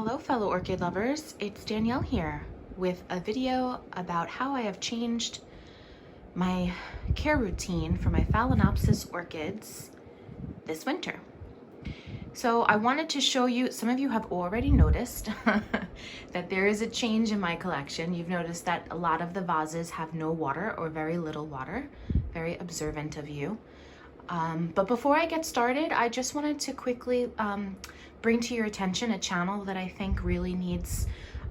Hello fellow orchid lovers, it's Danielle here with a video about how I have changed my care routine for my Phalaenopsis orchids this winter. So I wanted to show you, some of you have already noticed that there is a change in my collection. You've noticed that a lot of the vases have no water or very little water, very observant of you. But before I get started, I just wanted to quickly bring to your attention a channel that I think really needs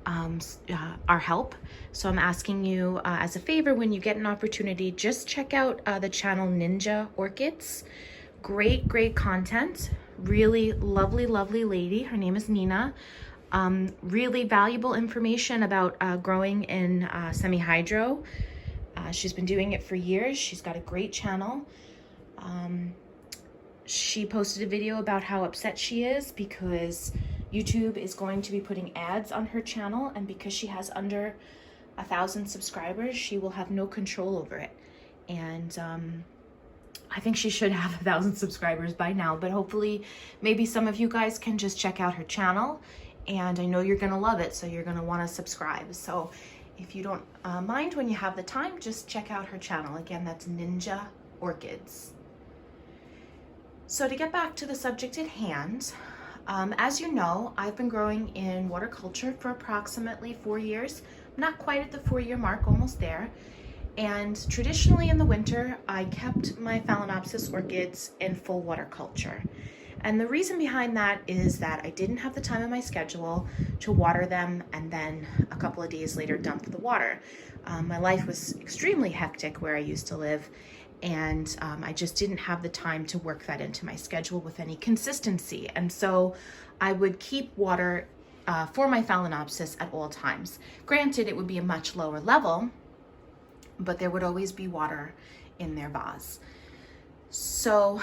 our help. So I'm asking you as a favor, when you get an opportunity, just check out the channel Ninja Orchids. Great content. Really lovely lady. Her name is Nina. Really valuable information about growing in semi-hydro. She's been doing it for years. She's got a great channel. She posted a video about how upset she is because YouTube is going to be putting ads on her channel, and because she has under 1,000 subscribers, she will have no control over it. And I think she should have 1,000 subscribers by now, but hopefully maybe some of you guys can just check out her channel, and I know you're gonna love it, so you're gonna want to subscribe. So if you don't mind, when you have the time, just check out her channel. Again, that's Ninja Orchids. So to get back to the subject at hand, as you know, I've been growing in water culture for approximately 4 years. I'm not quite at the 4-year mark, almost there. And traditionally in the winter, I kept my Phalaenopsis orchids in full water culture. And the reason behind that is that I didn't have the time in my schedule to water them and then a couple of days later dump the water. My life was extremely hectic where I used to live, and I just didn't have the time to work that into my schedule with any consistency. And so I would keep water for my Phalaenopsis at all times. Granted, it would be a much lower level, but there would always be water in their vase. So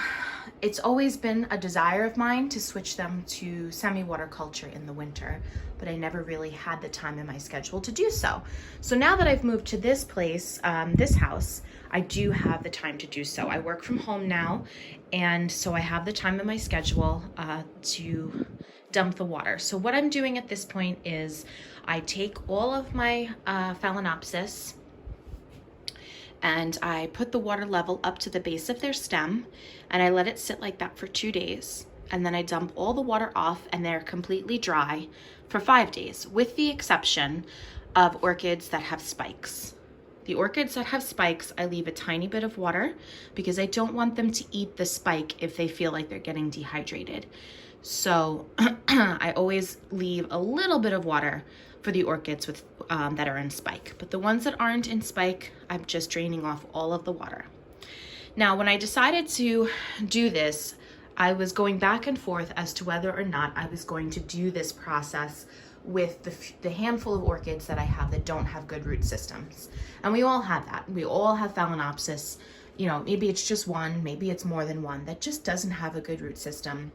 it's always been a desire of mine to switch them to semi-water culture in the winter, but I never really had the time in my schedule to do so. So now that I've moved to this place, this house, I do have the time to do so. I work from home now, and so I have the time in my schedule to dump the water. So what I'm doing at this point is I take all of my Phalaenopsis and I put the water level up to the base of their stem, and I let it sit like that for 2 days. And then I dump all the water off, and they're completely dry for 5 days, with the exception of orchids that have spikes. The orchids that have spikes, I leave a tiny bit of water because I don't want them to eat the spike if they feel like they're getting dehydrated. So I always leave a little bit of water for the orchids with that are in spike. But the ones that aren't in spike, I'm just draining off all of the water. Now, when I decided to do this, I was going back and forth as to whether or not I was going to do this process with the handful of orchids that I have that don't have good root systems. And we all have that. We all have Phalaenopsis. You know, maybe it's just one, maybe it's more than one, that just doesn't have a good root system.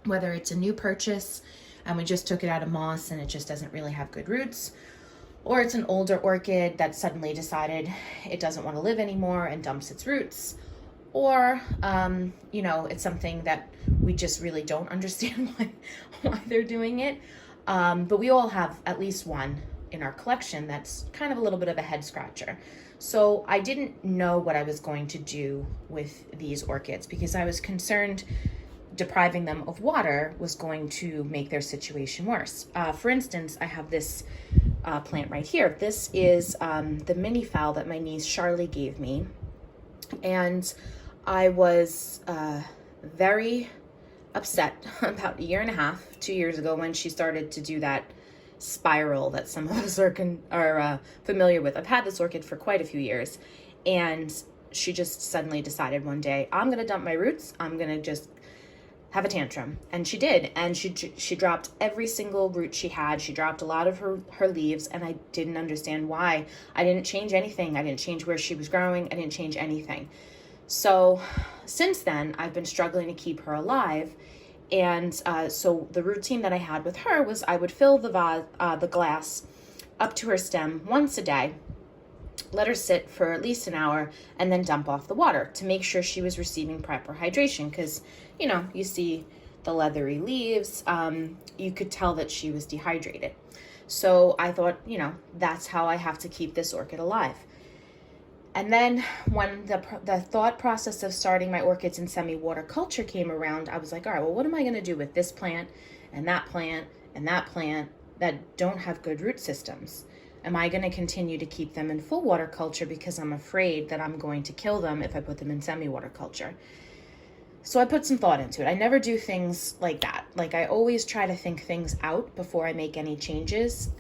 Whether it's a new purchase and we just took it out of moss and it just doesn't really have good roots, or it's an older orchid that suddenly decided it doesn't want to live anymore and dumps its roots, or you know, it's something that we just really don't understand why they're doing it. But we all have at least one in our collection that's kind of a little bit of a head scratcher. So I didn't know what I was going to do with these orchids because I was concerned depriving them of water was going to make their situation worse. For instance, I have this plant right here. This is the mini phal that my niece Charlie gave me, and I was very upset about 1.5 years, 2 years ago, when she started to do that spiral that some of us are familiar with. I've had this orchid for quite a few years, and she just suddenly decided one day, I'm gonna dump my roots, I'm gonna just have a tantrum. And she did, and she dropped every single root she had. She dropped a lot of her leaves, and I didn't understand why. I didn't change anything. I didn't change where she was growing. I didn't change anything. So since then, I've been struggling to keep her alive. And so the routine that I had with her was I would fill the glass up to her stem once a day, let her sit for at least an hour, and then dump off the water to make sure she was receiving proper hydration. Because, you know, you see the leathery leaves, you could tell that she was dehydrated. So I thought, you know, that's how I have to keep this orchid alive. And then when the thought process of starting my orchids in semi-water culture came around, I was like, all right, well, what am I going to do with this plant and that plant and that plant that don't have good root systems? Am I going to continue to keep them in full water culture because I'm afraid that I'm going to kill them if I put them in semi-water culture? So I put some thought into it. I never do things like that. Like, I always try to think things out before I make any changes.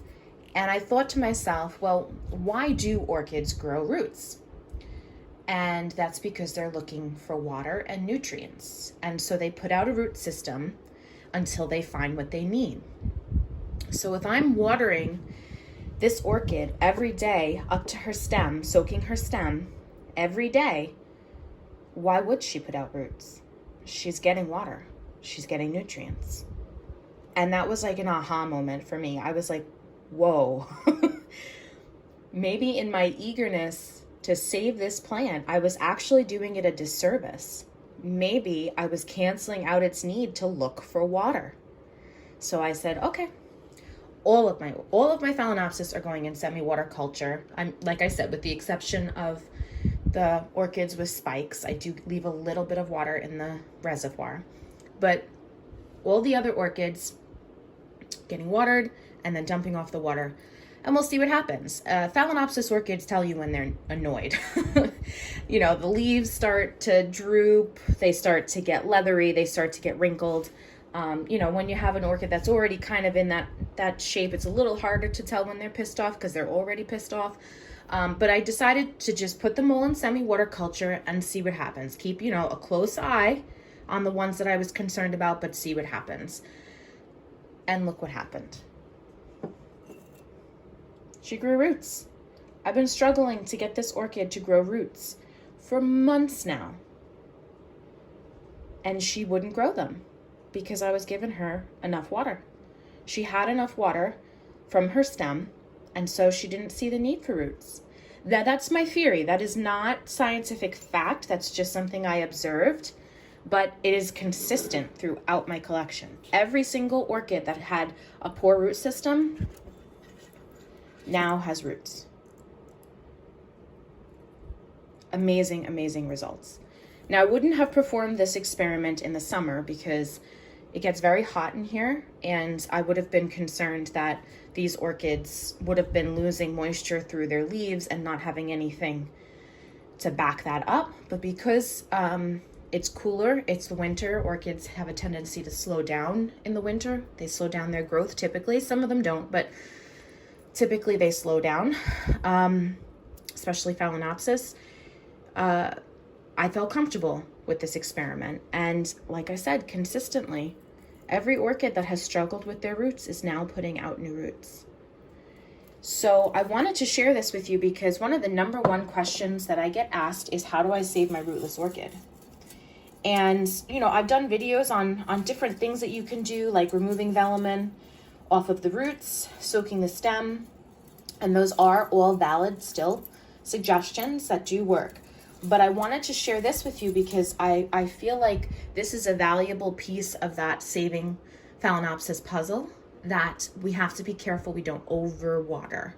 And I thought to myself, well, why do orchids grow roots? And that's because they're looking for water and nutrients. And so they put out a root system until they find what they need. So if I'm watering this orchid every day up to her stem, soaking her stem every day, why would she put out roots? She's getting water. She's getting nutrients. And that was like an aha moment for me. I was like, whoa. Maybe in my eagerness to save this plant, I was actually doing it a disservice. Maybe I was canceling out its need to look for water. So I said, okay, all of my Phalaenopsis are going in semi-water culture. I'm, like I said, with the exception of the orchids with spikes, I do leave a little bit of water in the reservoir. But all the other orchids getting watered and then dumping off the water. And we'll see what happens. Phalaenopsis orchids tell you when they're annoyed. You know, the leaves start to droop, they start to get leathery, they start to get wrinkled. You know, when you have an orchid that's already kind of in that shape, it's a little harder to tell when they're pissed off because they're already pissed off. But I decided to just put them all in semi-water culture and see what happens. Keep, you know, a close eye on the ones that I was concerned about, but see what happens. And look what happened. She grew roots. I've been struggling to get this orchid to grow roots for months now. And she wouldn't grow them because I was giving her enough water. She had enough water from her stem, and so she didn't see the need for roots. That's my theory. That is not scientific fact. That's just something I observed, but it is consistent throughout my collection. Every single orchid that had a poor root system now has roots. Amazing, amazing results. Now, I wouldn't have performed this experiment in the summer because it gets very hot in here, and I would have been concerned that these orchids would have been losing moisture through their leaves and not having anything to back that up. But because it's cooler, it's the winter, orchids have a tendency to slow down in the winter. They slow down their growth typically. Some of them don't, but typically they slow down, especially Phalaenopsis. I felt comfortable with this experiment. And like I said, consistently, every orchid that has struggled with their roots is now putting out new roots. So I wanted to share this with you because one of the number one questions that I get asked is, how do I save my rootless orchid? And, you know, I've done videos on different things that you can do, like removing velamin off of the roots, soaking the stem, and those are all valid still suggestions that do work. But I wanted to share this with you because I feel like this is a valuable piece of that saving Phalaenopsis puzzle that we have to be careful we don't overwater.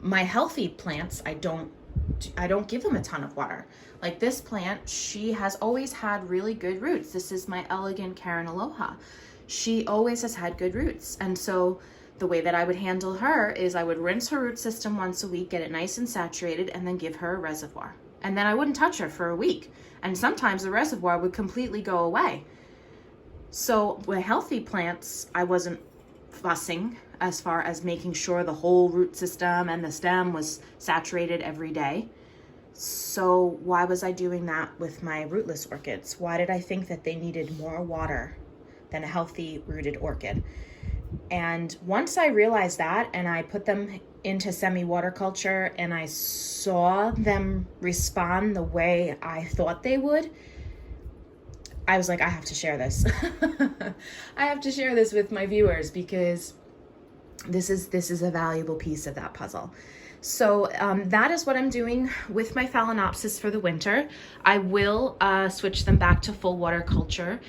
My healthy plants, I don't give them a ton of water. Like this plant, she has always had really good roots. This is my elegant Karen Aloha. She always has had good roots. And so the way that I would handle her is I would rinse her root system once a week, get it nice and saturated, and then give her a reservoir. And then I wouldn't touch her for a week. And sometimes the reservoir would completely go away. So with healthy plants, I wasn't fussing as far as making sure the whole root system and the stem was saturated every day. So why was I doing that with my rootless orchids? Why did I think that they needed more water than a healthy rooted orchid? And once I realized that and I put them into semi-water culture and I saw them respond the way I thought they would, I was like, I have to share this. I have to share this with my viewers because this is a valuable piece of that puzzle. So that is what I'm doing with my Phalaenopsis for the winter. I will switch them back to full water culture,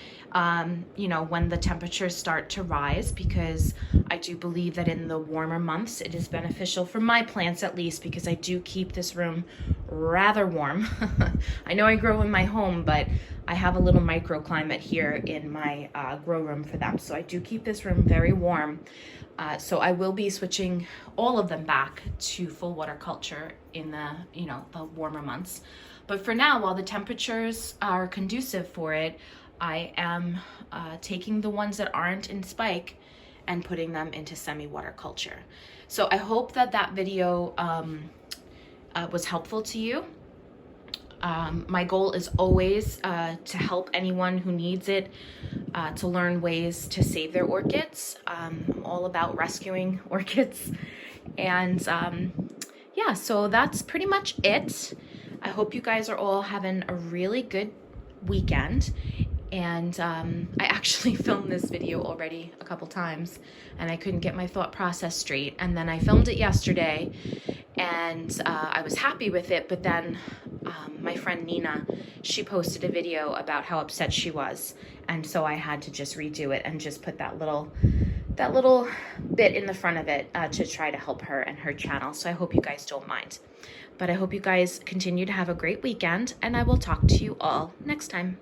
you know, when the temperatures start to rise, because I do believe that in the warmer months it is beneficial for my plants, at least, because I do keep this room rather warm. I know I grow in my home, but I have a little microclimate here in my grow room for them. So I do keep this room very warm. So I will be switching all of them back to full water culture in the, you know, the warmer months. But for now, while the temperatures are conducive for it, I am taking the ones that aren't in spike and putting them into semi-water culture. So I hope that that video was helpful to you. My goal is always to help anyone who needs it to learn ways to save their orchids. I'm all about rescuing orchids. And yeah, so that's pretty much it. I hope you guys are all having a really good weekend. And I actually filmed this video already a couple times and I couldn't get my thought process straight. And then I filmed it yesterday and I was happy with it, but then my friend Nina, she posted a video about how upset she was, and so I had to just redo it and just put that little bit in the front of it to try to help her and her channel. So I hope you guys don't mind. But I hope you guys continue to have a great weekend, and I will talk to you all next time.